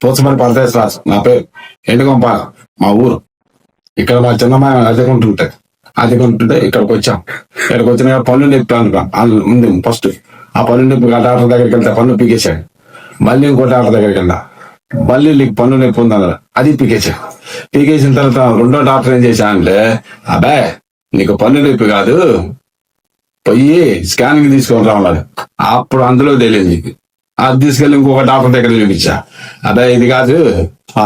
పోచమని పరదేశ్వరాజు నా పేరు. ఎండుగొంప మా ఊరు. ఇక్కడ మా చిన్నమ్మ అద్దెకుంటుంటే ఇక్కడికి వచ్చాం. ఇక్కడికి వచ్చిన పన్ను నొప్పి ఉంది ఫస్ట్. ఆ పన్ను నొప్పి డాక్టర్ దగ్గరికి వెళ్తే పన్ను పీకేశాడు. మళ్ళీ ఇంకో డాక్టర్ దగ్గరికి వెళ్ళా, మళ్ళీ నీకు పన్ను నొప్పి ఉందన్నారు, అది పీకేశాడు. పీకేసిన తర్వాత రెండో డాక్టర్ ఏం చేశా అంటే, అబ్బాయి నీకు పన్ను నొప్పి కాదు, పోయి స్కానింగ్ తీసుకొని రావాలి. అప్పుడు అందులో తెలియదు. అది తీసుకెళ్ళి ఇంకొక డాక్టర్ దగ్గర చూపించా. అబ్బాయి ఇది కాదు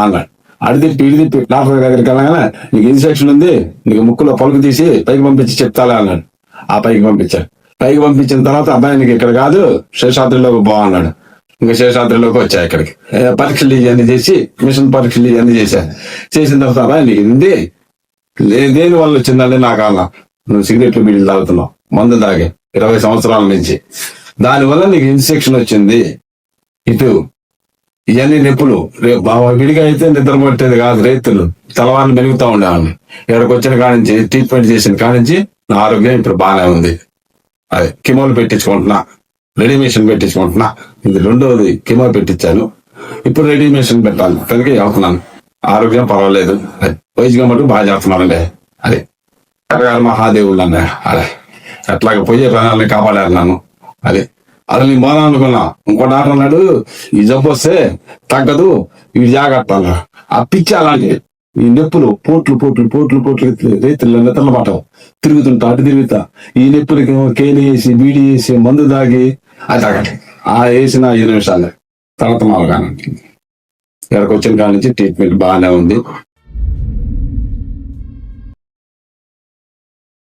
అన్నాడు. ఇడి తిప్పి డాక్టర్ దగ్గరికి వెళ్ళగానే నీకు ఇన్ఫెక్షన్ ఉంది, నీకు ముక్కులో పలుకు తీసి పైకి పంపించి చెప్తాలే అన్నాడు. ఆ పైకి పంపించాడు. పైకి పంపించిన తర్వాత అబ్బాయి నీకు ఇక్కడ కాదు శేషాద్రిలోకి బాగున్నాడు. ఇంకా శేషాద్రిలోకి వచ్చా. ఇక్కడికి పరీక్షలు ఇవన్నీ చేసి మిషన్ పరీక్షలు ఇవన్నీ చేసిన తర్వాత అబ్బాయి నీకు ఇది దేని వల్ల వచ్చిందంటే నాకు అన్నా, నువ్వు సిగరెట్లు బీడీలు తాగుతున్నావు, మందు తాగే 20 సంవత్సరాల నుంచి, దానివల్ల నీకు ఇన్ఫెక్షన్ వచ్చింది. ఇటు ఇవన్నీ నొప్పులు విడిగా అయితే నిద్ర పట్టేది కాదు, రైతులు తలవారిని మెలుగుతూ ఉండేవాడిని. ఇక్కడికి వచ్చిన కానించి ట్రీట్మెంట్ చేసిన కానించి నా ఆరోగ్యం ఇప్పుడు బాగానే ఉంది. అదే కిమోలు పెట్టించుకుంటున్నా, రెడీమేషన్ పెట్టించుకుంటున్నా. ఇది రెండోది కిమో పెట్టించాను, ఇప్పుడు రెడీమేషన్ పెట్టాలి. కనుక వెళ్తున్నాను. ఆరోగ్యం పర్వాలేదు. వయసుగా మటుకు బాగా చేస్తున్నానండి. అదే కరగాల మహాదేవుళ్ళు అన్న అదే అట్లాగే పోయే ప్రాణాలని కాపాడారు నన్ను. అదే అసలు నీ మోనా అనుకున్నా. ఇంకో డాక్టర్ అన్నాడు, ఈ జబ్బు వస్తే తగ్గదు, ఇవి జాగ్రత్త అన్నా. ఆ పిచ్చి అలాంటి ఈ నొప్పులు పోట్లు రైతులు నిద్రలు పట్టవు, తిరుగుతుంటా అటు తిరుగుతా. ఈ నొప్పులకి కేలి వేసి బీడి వేసి మందు తాగి అది తాగండి. ఆ వేసిన 5 నిమిషాలే తర్వాత మాలు కానీ. ఇక్కడికి వచ్చిన కాడి నుంచి ట్రీట్మెంట్ బాగానే ఉంది.